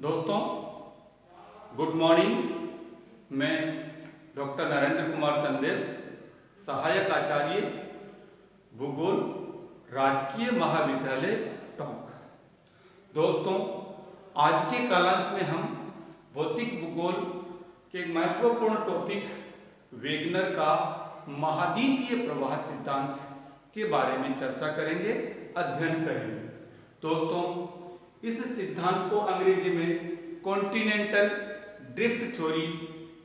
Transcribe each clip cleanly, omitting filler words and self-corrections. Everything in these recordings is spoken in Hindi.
दोस्तों गुड मॉर्निंग। मैं डॉक्टर नरेंद्र कुमार चंदेल, सहायक आचार्य भूगोल, राजकीय महाविद्यालय टोंक। दोस्तों आज के कालांश में हम भौतिक भूगोल के एक महत्वपूर्ण टॉपिक वेगनर का महाद्वीपीय प्रवाह सिद्धांत के बारे में चर्चा करेंगे, अध्ययन करेंगे। दोस्तों इस सिद्धांत को अंग्रेजी में continental drift theory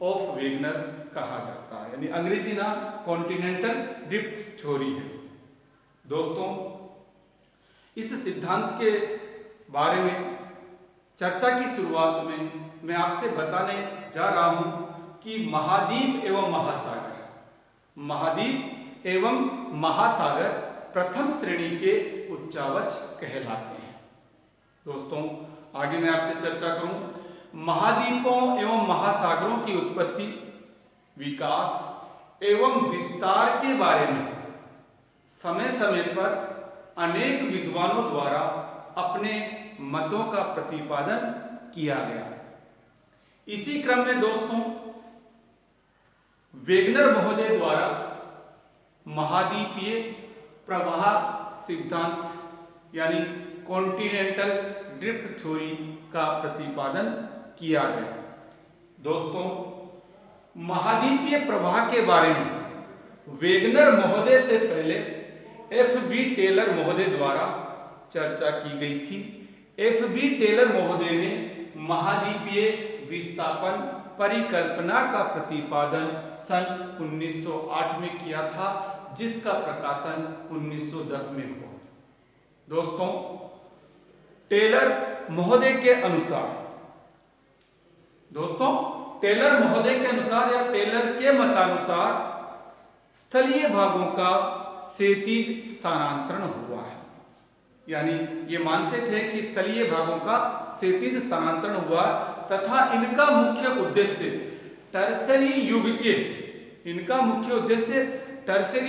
of Wegener कहा जाता है, यानी अंग्रेजी नाम कॉन्टिनेंटल ड्रिफ्ट थ्योरी है। दोस्तों इस सिद्धांत के बारे में चर्चा की शुरुआत में मैं आपसे बताने जा रहा हूं कि महाद्वीप एवं महासागर प्रथम श्रेणी के उच्चावच कहलाते हैं। दोस्तों आगे मैं आपसे चर्चा करूं महाद्वीपों एवं महासागरों की उत्पत्ति, विकास एवं विस्तार के बारे में समय समय पर अनेक विद्वानों द्वारा अपने मतों का प्रतिपादन किया गया। इसी क्रम में दोस्तों वेगनर महोदय द्वारा महाद्वीपीय प्रवाह सिद्धांत यानी कॉन्टिनेंटल ड्रिफ्ट थ्योरी का प्रतिपादन किया गया। दोस्तों महाद्वीपीय प्रवाह के बारे में वेगनर महोदय से पहले एफ.बी. टेलर महोदय द्वारा चर्चा की गई थी। एफ.बी. टेलर महोदय ने महाद्वीपीय विस्थापन परिकल्पना का प्रतिपादन सन 1908 में किया था, जिसका प्रकाशन 1910 में हुआ। दोस्तों टेलर महोदय के अनुसार या टेलर के मतानुसार स्थलीय भागों का क्षैतिज स्थानांतरण हुआ है, यानी ये मानते थे कि स्थलीय भागों का क्षैतिज स्थानांतरण हुआ तथा इनका मुख्य उद्देश्य टर्सरी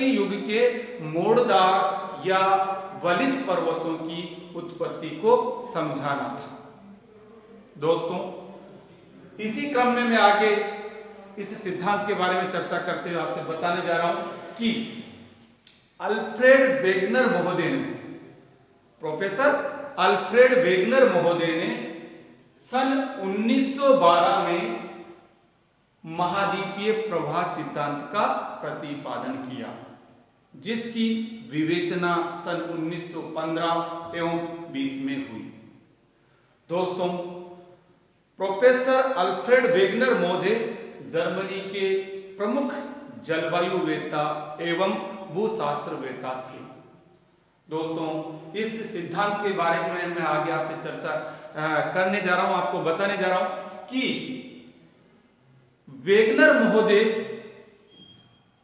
युग के मोड़दार या वलित पर्वतों की उत्पत्ति को समझाना था। दोस्तों इसी क्रम में मैं आगे इस सिद्धांत के बारे में चर्चा करते हुए आपसे बताने जा रहा हूं कि प्रोफेसर अल्फ्रेड वेगनर महोदय ने सन 1912 में महाद्वीपीय प्रवाह सिद्धांत का प्रतिपादन किया, जिसकी विवेचना सन 1915 एवं 20 में हुई। दोस्तों प्रोफेसर अल्फ्रेड वेगनर महोदय जर्मनी के प्रमुख जलवायुवेत्ता एवं भूशास्त्रवेत्ता थे। दोस्तों इस सिद्धांत के बारे में मैं आगे आपसे चर्चा करने जा रहा हूं, आपको बताने जा रहा हूं कि वेगनर महोदय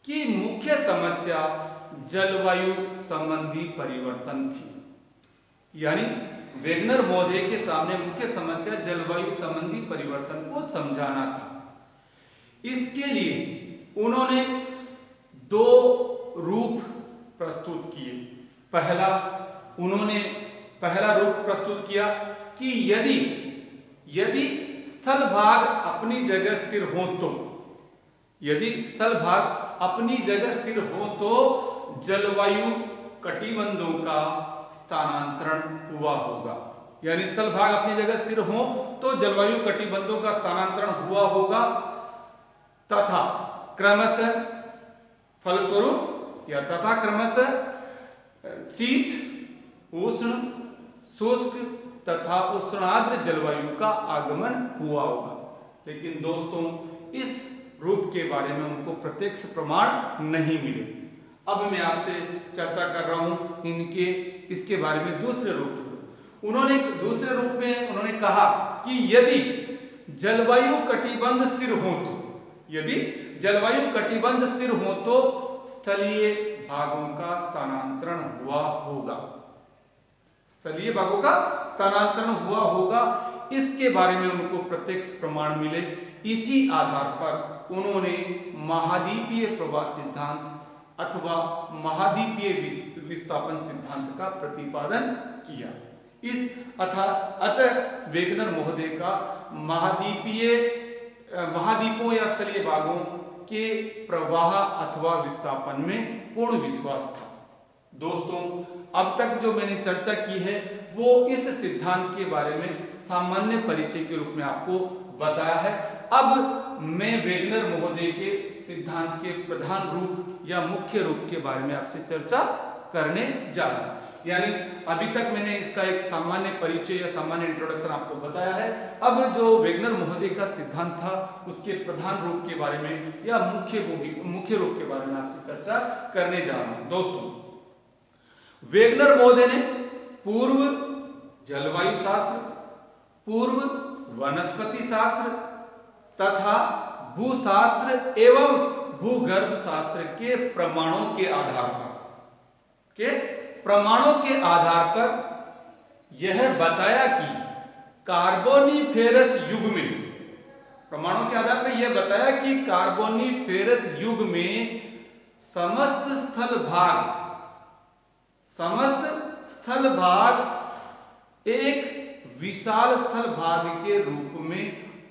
की मुख्य समस्या जलवायु संबंधी परिवर्तन थी, यानी वेगनर महोदय के सामने मुख्य समस्या जलवायु संबंधी परिवर्तन को समझाना था। इसके लिए उन्होंने दो रूप प्रस्तुत किए। पहला रूप प्रस्तुत किया कि यदि स्थल भाग अपनी जगह स्थिर हो तो जलवायु कटिबंधों का स्थानांतरण हुआ होगा, यानी स्थल भाग अपनी जगह स्थिर हो तो जलवायु कटिबंधों का स्थानांतरण हुआ होगा तथा क्रमशः शीत, उष्ण, शुष्क तथा उष्णाद्र जलवायु का आगमन हुआ होगा। लेकिन दोस्तों इस रूप के बारे में उनको प्रत्यक्ष प्रमाण नहीं मिले। अब मैं आपसे चर्चा कर रहा हूं इसके बारे में दूसरे रूप। दूसरे रूप में उन्होंने कहा कि यदि जलवायु कटिबंध स्थिर हो तो स्थलीय भागों का स्थानांतरण हुआ होगा। इसके बारे में उनको प्रत्यक्ष प्रमाण मिले। इसी आधार पर उन्होंने महाद्वीपीय प्रवाह सिद्धांत अथवा महाद्वीपीय विस्थापन सिद्धांत का प्रतिपादन किया। अतः वेगनर महोदय का महाद्वीपों या स्थलीय भागों के प्रवाह अथवा विस्थापन में पूर्ण विश्वास था। दोस्तों, अब तक जो मैंने चर्चा की है वो इस सिद्धांत के बारे में सामान्य परिचय के रूप में आपको बताया है। अब मैं वेगनर महोदय के सिद्धांत के प्रधान रूप या मुख्य रूप के बारे में आपसे चर्चा करने जा रहा हूं। यानी अभी तक मैंने इसका एक सामान्य परिचय या सामान्य इंट्रोडक्शन आपको बताया है। अब जो वेगनर महोदय का सिद्धांत था उसके प्रधान रूप के बारे में या मुख्य रूप के बारे में आपसे चर्चा करने जा रहा हूं। दोस्तों, वेगनर महोदय ने पूर्व जलवायु शास्त्र, पूर्व वनस्पति शास्त्र तथा भूशास्त्र एवं भूगर्भ शास्त्र के प्रमाणों के आधार पर यह बताया कि कार्बोनिफेरस युग में, प्रमाणों के आधार पर यह बताया कि कार्बोनिफेरस युग में समस्त स्थल भाग एक विशाल स्थल भाग के रूप में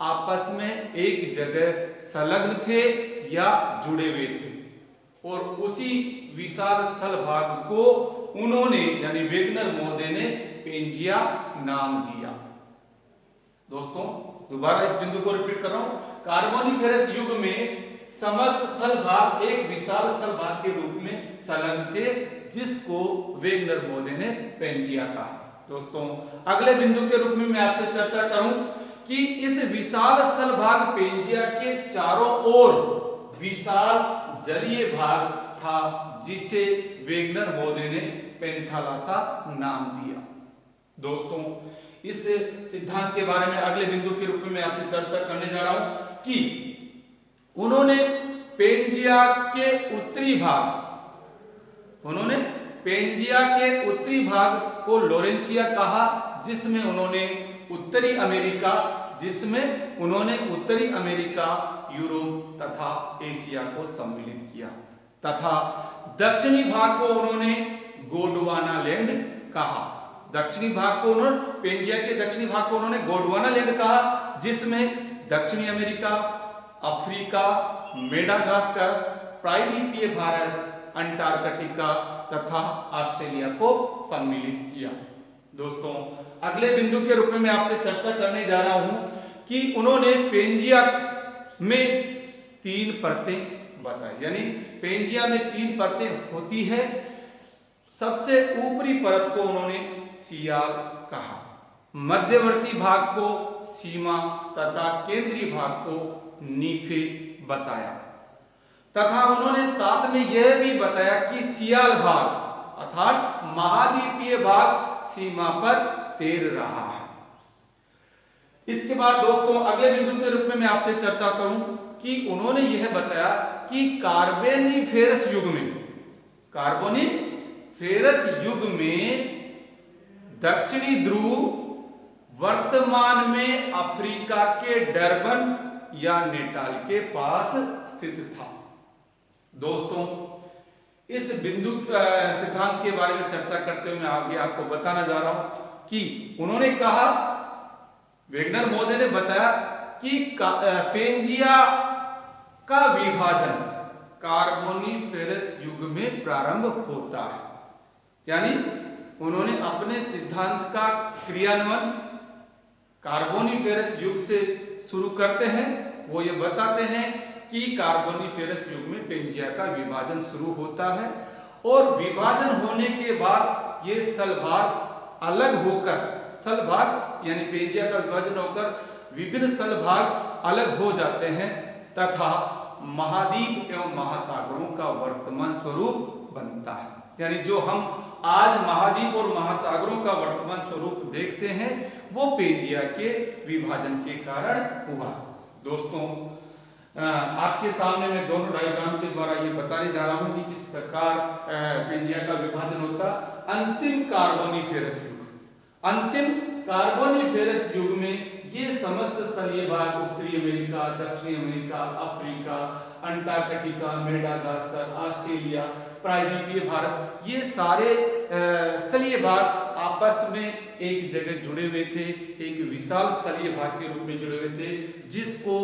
आपस में एक जगह संलग्न थे या जुड़े हुए थे, और उसी विशाल स्थल भाग को उन्होंने यानी वेगनर महोदय ने पेंजिया नाम दिया। दोस्तों, दोबारा इस बिंदु को रिपीट कर रहा हूं। कार्बोनिफेरस युग में समस्त स्थल भाग एक विशाल स्थल भाग के रूप में संलग्न थे, जिसको वेगनर महोदय ने पेंजिया कहा। दोस्तों, अगले बिंदु के रूप में मैं आपसे चर्चा करूं कि इस विशाल स्थल भाग पेंजिया के चारों ओर विशाल जलीय भाग था, जिसे वेगनर महोदय ने पेंथालासा नाम दिया। दोस्तों, इस सिद्धांत के बारे में अगले बिंदु के रूप में मैं आपसे चर्चा करने जा रहा हूं कि उन्होंने पेंजिया के उत्तरी भाग को लोरेंसिया कहा, जिसमें उन्होंने उत्तरी अमेरिका, यूरोप तथा एशिया को सम्मिलित किया, तथा दक्षिणी भाग को उन्होंने गोंडवाना लैंड कहा। पेंजिया के दक्षिणी भाग को उन्होंने गोंडवाना लैंड कहा, जिसमें दक्षिणी अमेरिका, अफ्रीका, मेडागास्कर, प्रायद्वीपीय भारत, अंटार्कटिका तथा ऑस्ट्रेलिया को सम्मिलित किया। दोस्तों, अगले बिंदु के रूप में मैं आपसे चर्चा करने जा रहा हूं कि उन्होंने पेंजिया में 3 परतें बताई, यानी पेंजिया में 3 परतें होती है। सबसे ऊपरी परत को उन्होंने सियाल कहा, मध्यवर्ती भाग को सीमा तथा केंद्रीय भाग को नीफे बताया, तथा उन्होंने साथ में यह भी बताया कि सियाल भाग अर्थात महाद्वीपीय भाग सीमा पर तैर रहा है। इसके बाद दोस्तों, अगले बिंदु के रूप में मैं आपसे चर्चा करूं कि उन्होंने यह बताया कि कार्बोनिफेरस युग में दक्षिणी ध्रुव वर्तमान में अफ्रीका के डरबन या नेटाल के पास स्थित था। दोस्तों, इस बिंदु सिद्धांत के बारे में चर्चा करते हुए मैं आगे आपको बताना जा रहा हूं कि उन्होंने कहा, वेगनर महोदय ने बताया कि पेंजिया का विभाजन कार्बोनिफेरस युग में प्रारंभ होता है। यानी उन्होंने अपने सिद्धांत का क्रियान्वयन कार्बोनिफेरस युग से शुरू करते हैं। वो ये बताते हैं कि कार्बोनिफेरस युग में पेंजिया का विभाजन शुरू होता है, और विभाजन होने के बाद ये स्थल भाग अलग होकर, स्थल भाग यानी पेंजिया का विभाजन होकर विभिन्न स्थल भाग अलग हो जाते हैं, तथा महाद्वीप एवं महासागरों का वर्तमान स्वरूप बनता है। यानी जो हम आज महाद्वीप और महासागरों का वर्तमान स्वरूप देखते हैं, वो पेंजिया के विभाजन के कारण हुआ। दोस्तों, आपके सामने मैं दोनों डायग्राम के द्वारा ये बताने जा रहा हूं कि किस प्रकार पेंजिया का विभाजन होता। अंतिम कार्बोनिफेरस युग में ये समस्त स्थलीय भाग उत्तरी अमेरिका, दक्षिणी America, Africa, Antarctica, Madagascar, Australia, प्रायद्वीपीय भारत, ये सारे स्थलीय भाग आपस में एक जगह जुड़े हुए थे, एक विशाल स्थलीय भाग के रूप में जुड़े हुए थे, जिसको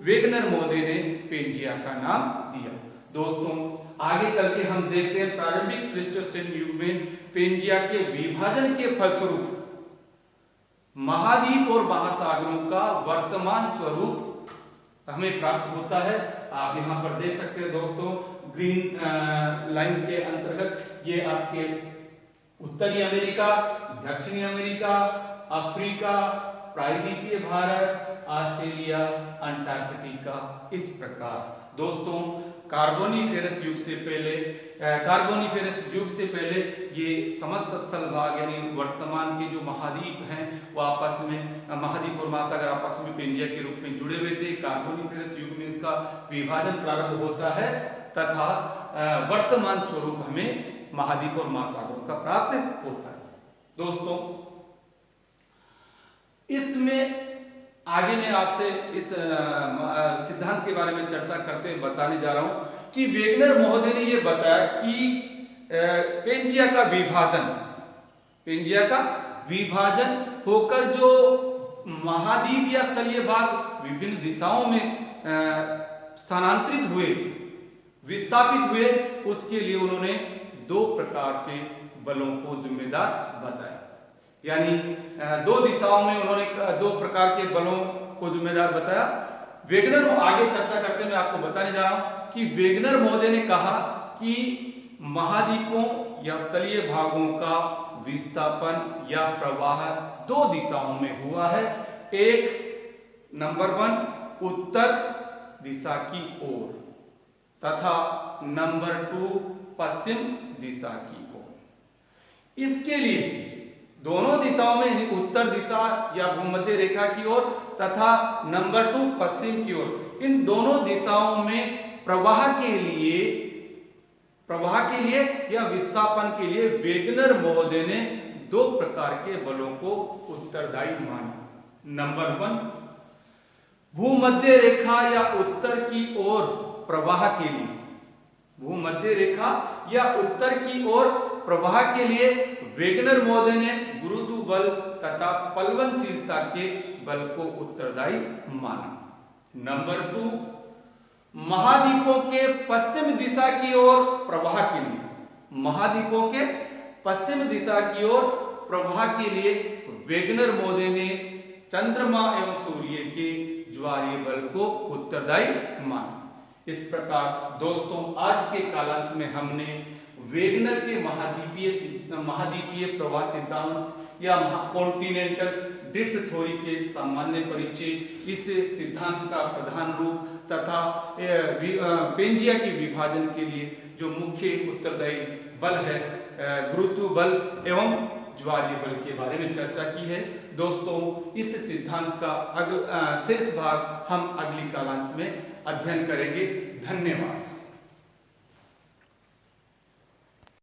वेगनर महोदय ने पेंजिया का नाम दिया। दोस्तों आगे चल के हम देखते हैं प्रारंभिक प्लीस्टोसीन युग में पेंजिया के विभाजन के फलस्वरूप महाद्वीप और महासागरों का वर्तमान स्वरूप हमें प्राप्त होता है। आप यहाँ पर देख सकते हैं दोस्तों, ग्रीन लाइन के अंतर्गत ये आपके उत्तरी अमेरिका, दक्षिणी अमेरिका, अफ्रीका, प्रायद्वीपीय भारत, ऑस्ट्रेलिया, अंटार्कटिका, इस प्रकार। दोस्तों कार्बोनिफेरस युग से पहले ये समस्त स्थल भाग यानी वर्तमान के जो महाद्वीप हैं वो आपस में महाद्वीप और महासागर आपस में पेंजिया के रूप में जुड़े हुए थे। कार्बोनिफेरस युग में इसका विभाजन प्रारंभ होता है तथा वर्तमान स्वरूप हमें महाद्वीप और महासागरों का प्राप्त होता है। दोस्तों इसमें आगे मैं आपसे इस सिद्धांत के बारे में चर्चा करते हुए बताने जा रहा हूं कि वेगनर महोदय ने यह बताया कि पेंजिया का विभाजन होकर जो महाद्वीप या स्थलीय भाग विभिन्न दिशाओं में स्थानांतरित हुए, विस्थापित हुए, उसके लिए उन्होंने दो प्रकार के बलों को जिम्मेदार बताया। यानी दो दिशाओं में उन्होंने दो प्रकार के बलों को जिम्मेदार बताया। वेगनर आगे चर्चा करते हुए आपको बताने जा रहा हूं कि वेगनर महोदय ने कहा कि महाद्वीपों या स्थलीय भागों का विस्थापन या प्रवाह दो दिशाओं में हुआ है। एक नंबर 1 उत्तर दिशा की ओर तथा नंबर 2 पश्चिम दिशा की ओर। इसके लिए दोनों दिशाओं में उत्तर दिशा या भूमध्य रेखा की ओर तथा नंबर 2 पश्चिम की ओर, इन दोनों दिशाओं में प्रवाह के लिए या विस्थापन के लिए वेगनर महोदय ने दो प्रकार के बलों को उत्तरदायी माना। नंबर 1 भूमध्य रेखा या उत्तर की ओर प्रवाह के लिए, भूमध्य रेखा या उत्तर की ओर प्रवाह के लिए वेगनर महोदय ने गुरुत्व बल तथा प्लवनशीलता के बल को उत्तरदायी माना। नंबर 2 महाद्वीपों के पश्चिम दिशा की ओर प्रवाह के लिए, महाद्वीपों के पश्चिम दिशा की ओर प्रवाह के लिए वेगनर महोदय ने चंद्रमा एवं सूर्य के ज्वारीय बल को उत्तरदायी माना। इस प्रकार दोस्तों आज के कालांश में हमने वेगनर के महाद्वीपीय प्रवाह सिद्धांत या कॉन्टिनेंटल ड्रिफ्ट थ्योरी के सामान्य परिचय, इस सिद्धांत का प्रधान रूप तथा पेंजिया के विभाजन के लिए जो मुख्य उत्तरदायी बल है गुरुत्व बल एवं ज्वारीय बल के बारे में चर्चा की है। दोस्तों इस सिद्धांत का शेष भाग हम अगली कालांश में अध्ययन करेंगे। धन्यवाद।